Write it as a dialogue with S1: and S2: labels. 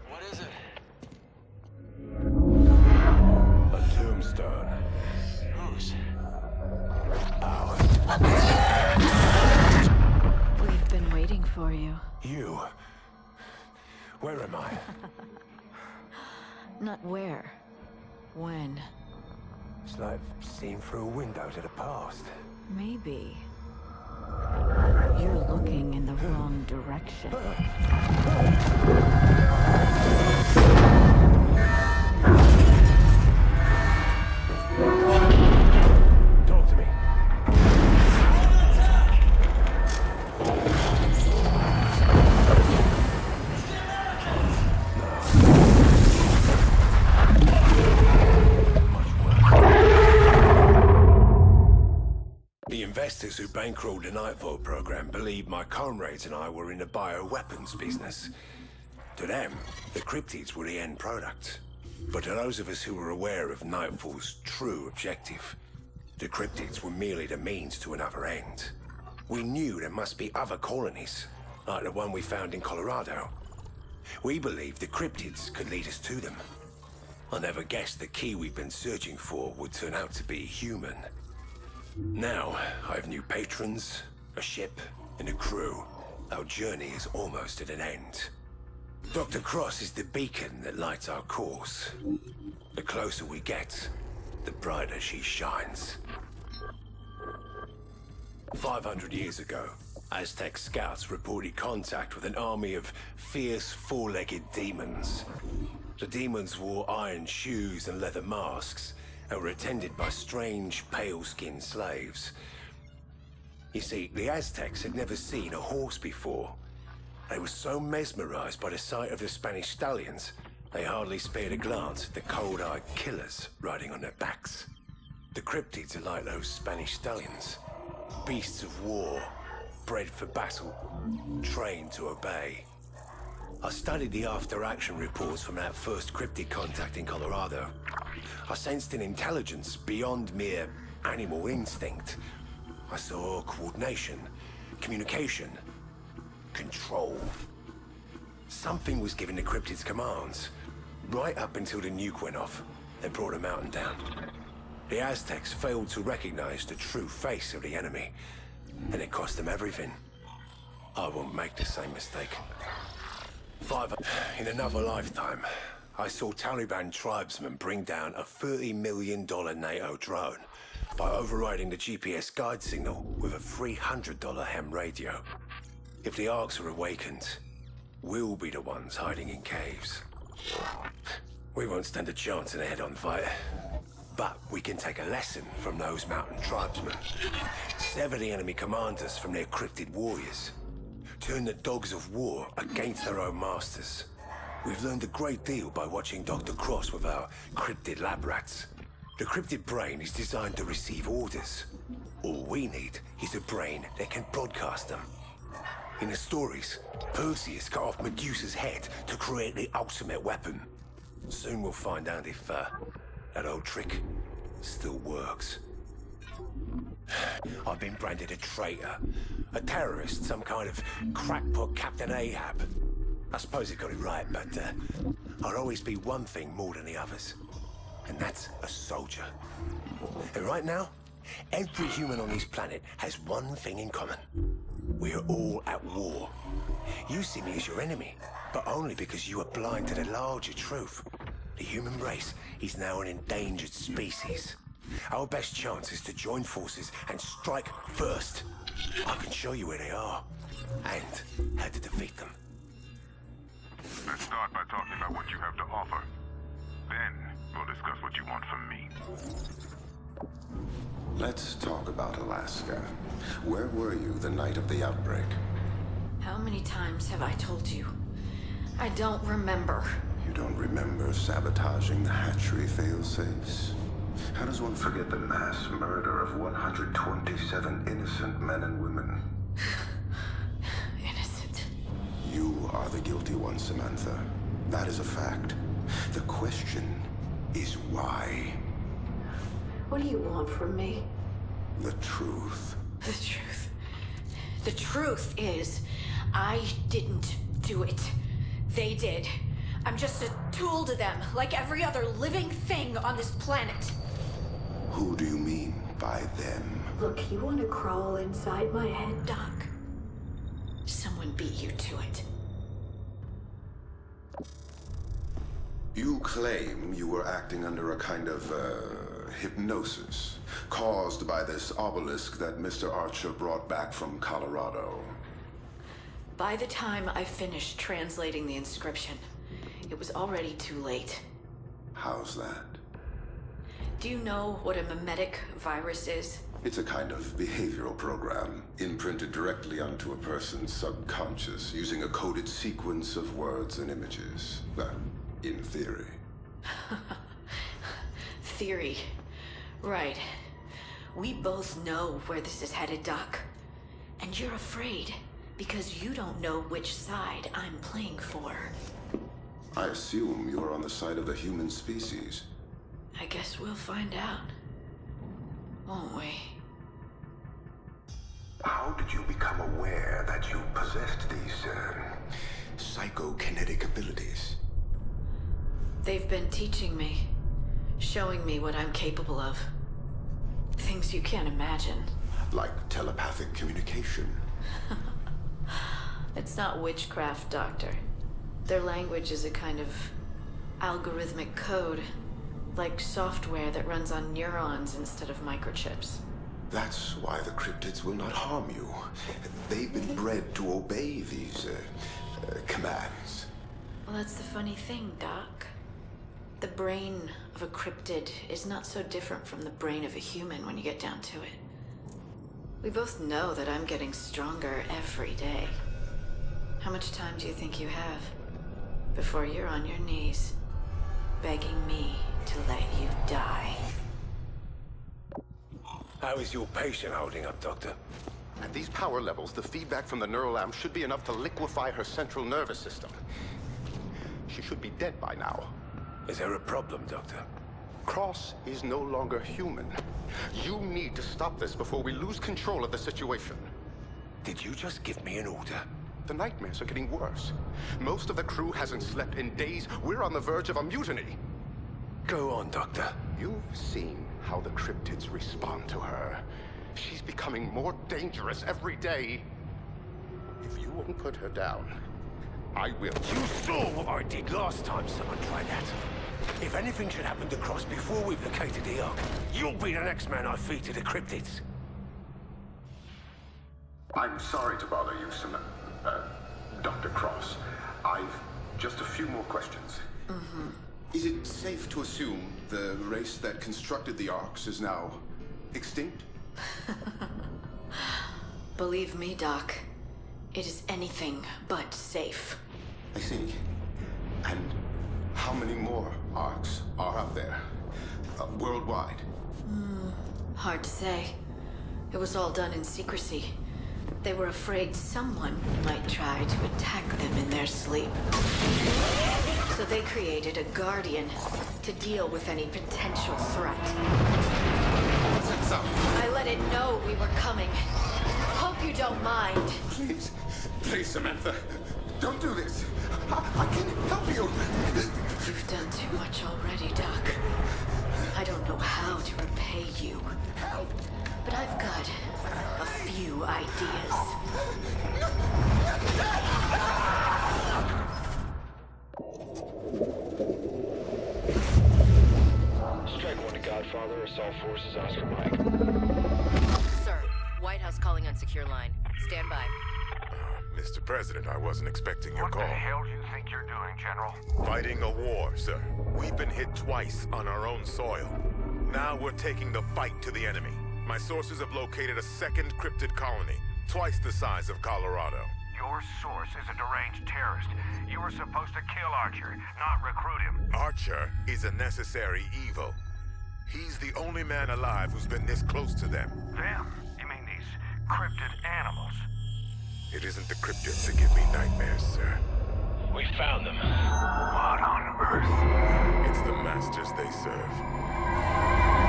S1: What is it?
S2: A tombstone.
S1: Whose?
S2: Ours.
S3: We've been waiting for you.
S2: You. Where am I?
S3: Not where. When.
S2: It's like seeing through a window to the past.
S3: Maybe. You're looking in the wrong direction.
S2: Talk to me. The investors who bankrolled the Nightfall program believed my comrades and I were in the bioweapons business. To them, the cryptids were the end product. But to those of us who were aware of Nightfall's true objective, the cryptids were merely the means to another end. We knew there must be other colonies, like the one we found in Colorado. We believed the cryptids could lead us to them. I never guessed the key we've been searching for would turn out to be human. Now, I have new patrons, a ship, and a crew. Our journey is almost at an end. Dr. Cross is the beacon that lights our course. The closer we get, the brighter she shines. 500 years ago, Aztec scouts reported contact with an army of fierce, four-legged demons. The demons wore iron shoes and leather masks, and were attended by strange, pale-skinned slaves. You see, the Aztecs had never seen a horse before. They were so mesmerized by the sight of the Spanish stallions, they hardly spared a glance at the cold-eyed killers riding on their backs. The cryptids are like those Spanish stallions. Beasts of war, bred for battle, trained to obey. I studied the after-action reports from that first cryptid contact in Colorado. I sensed an intelligence beyond mere animal instinct. I saw coordination, communication, control. Something was giving the cryptids commands, right up until the nuke went off and brought a mountain down. The Aztecs failed to recognize the true face of the enemy, and it cost them everything. I won't make the same mistake. In another lifetime, I saw Taliban tribesmen bring down a $30 million NATO drone by overriding the GPS guide signal with a $300 ham radio. If the Arks are awakened, we'll be the ones hiding in caves. We won't stand a chance in a head-on fight. But we can take a lesson from those mountain tribesmen. Sever the enemy commanders from their cryptid warriors. Turn the dogs of war against their own masters. We've learned a great deal by watching Dr. Cross with our cryptid lab rats. The cryptid brain is designed to receive orders. All we need is a brain that can broadcast them. In the stories, Perseus cut off Medusa's head to create the ultimate weapon. Soon we'll find out if that old trick still works. I've been branded a traitor, a terrorist, some kind of crackpot Captain Ahab. I suppose he got it right, but I'll always be one thing more than the others, and that's a soldier. And right now, every human on this planet has one thing in common. We are all at war. You see me as your enemy, but only because you are blind to the larger truth. The human race is now an endangered species. Our best chance is to join forces and strike first. I can show you where they are, and how to defeat them.
S4: Let's start by talking about what you have to offer. Then, we'll discuss what you want from me.
S5: Let's talk about Alaska. Where were you the night of the outbreak?
S3: How many times have I told you? I don't remember.
S5: You don't remember sabotaging the hatchery failsafes? How does one forget the mass murder of 127 innocent men and women?
S3: Innocent.
S5: You are the guilty one, Samantha. That is a fact. The question is why?
S3: What do you want from me?
S5: The truth.
S3: The truth. The truth is, I didn't do it. They did. I'm just a tool to them, like every other living thing on this planet.
S5: Who do you mean by them?
S3: Look, you want to crawl inside my head, Doc? Someone beat you to it.
S5: You claim you were acting under a kind of, hypnosis, caused by this obelisk that Mr. Archer brought back from Colorado.
S3: By the time I finished translating the inscription, it was already too late.
S5: How's that?
S3: Do you know what a mimetic virus is?
S5: It's a kind of behavioral program, imprinted directly onto a person's subconscious, using a coded sequence of words and images. Well, in theory.
S3: Theory. Right. We both know where this is headed, Doc. And you're afraid, because you don't know which side I'm playing for.
S5: I assume you are on the side of the human species.
S3: I guess we'll find out. Won't we?
S5: How did you become aware that you possessed these, psychokinetic abilities?
S3: They've been teaching me, showing me what I'm capable of. Things you can't imagine.
S5: Like telepathic communication?
S3: It's not witchcraft, Doctor. Their language is a kind of algorithmic code, like software that runs on neurons instead of microchips.
S5: That's why the cryptids will not harm you. They've been bred to obey these, commands.
S3: Well, that's the funny thing, Doc. The brain of a cryptid is not so different from the brain of a human when you get down to it. We both know that I'm getting stronger every day. How much time do you think you have before you're on your knees, begging me to let you die?
S2: How is your patient holding up, Doctor?
S6: At these power levels, the feedback from the neural amp should be enough to liquefy her central nervous system. She should be dead by now.
S2: Is there a problem, Doctor?
S6: Cross is no longer human. You need to stop this before we lose control of the situation.
S2: Did you just give me an order?
S6: The nightmares are getting worse. Most of the crew hasn't slept in days. We're on the verge of a mutiny.
S2: Go on, Doctor.
S6: You've seen how the cryptids respond to her. She's becoming more dangerous every day. If you won't put her down, I will.
S2: You saw what I did last time someone tried that. If anything should happen to Cross before we've located the Ark, you'll be the next man I feed to the cryptids.
S5: I'm sorry to bother you, Dr. Cross. I've just a few more questions. Is it safe to assume the race that constructed the Arks is now extinct?
S3: Believe me, Doc, it is anything but safe.
S5: I see. And how many more Arks are out there? Worldwide?
S3: Hard to say. It was all done in secrecy. They were afraid someone might try to attack them in their sleep. So they created a guardian to deal with any potential threat.
S5: What's that sound?
S3: I let it know we were coming. Hope you don't mind.
S5: Please, please, Samantha, don't do this. I can help you.
S3: You've done too much already, Doc. I don't know how to repay you. But I've got a few ideas.
S1: Strike one to Godfather, assault forces, Oscar Mike.
S7: Sir, White House calling on secure line. Stand by.
S4: Mr. President, I wasn't expecting your call.
S8: What the hell do you think you're doing, General?
S4: Fighting a war, sir. We've been hit twice on our own soil. Now we're taking the fight to the enemy. My sources have located a second cryptid colony, twice the size of Colorado.
S8: Your source is a deranged terrorist. You were supposed to kill Archer, not recruit him.
S4: Archer is a necessary evil. He's the only man alive who's been this close to them.
S8: Them? You mean these cryptid animals?
S4: It isn't the cryptids that give me nightmares, sir.
S1: We found them.
S8: What on earth?
S4: It's the masters they serve.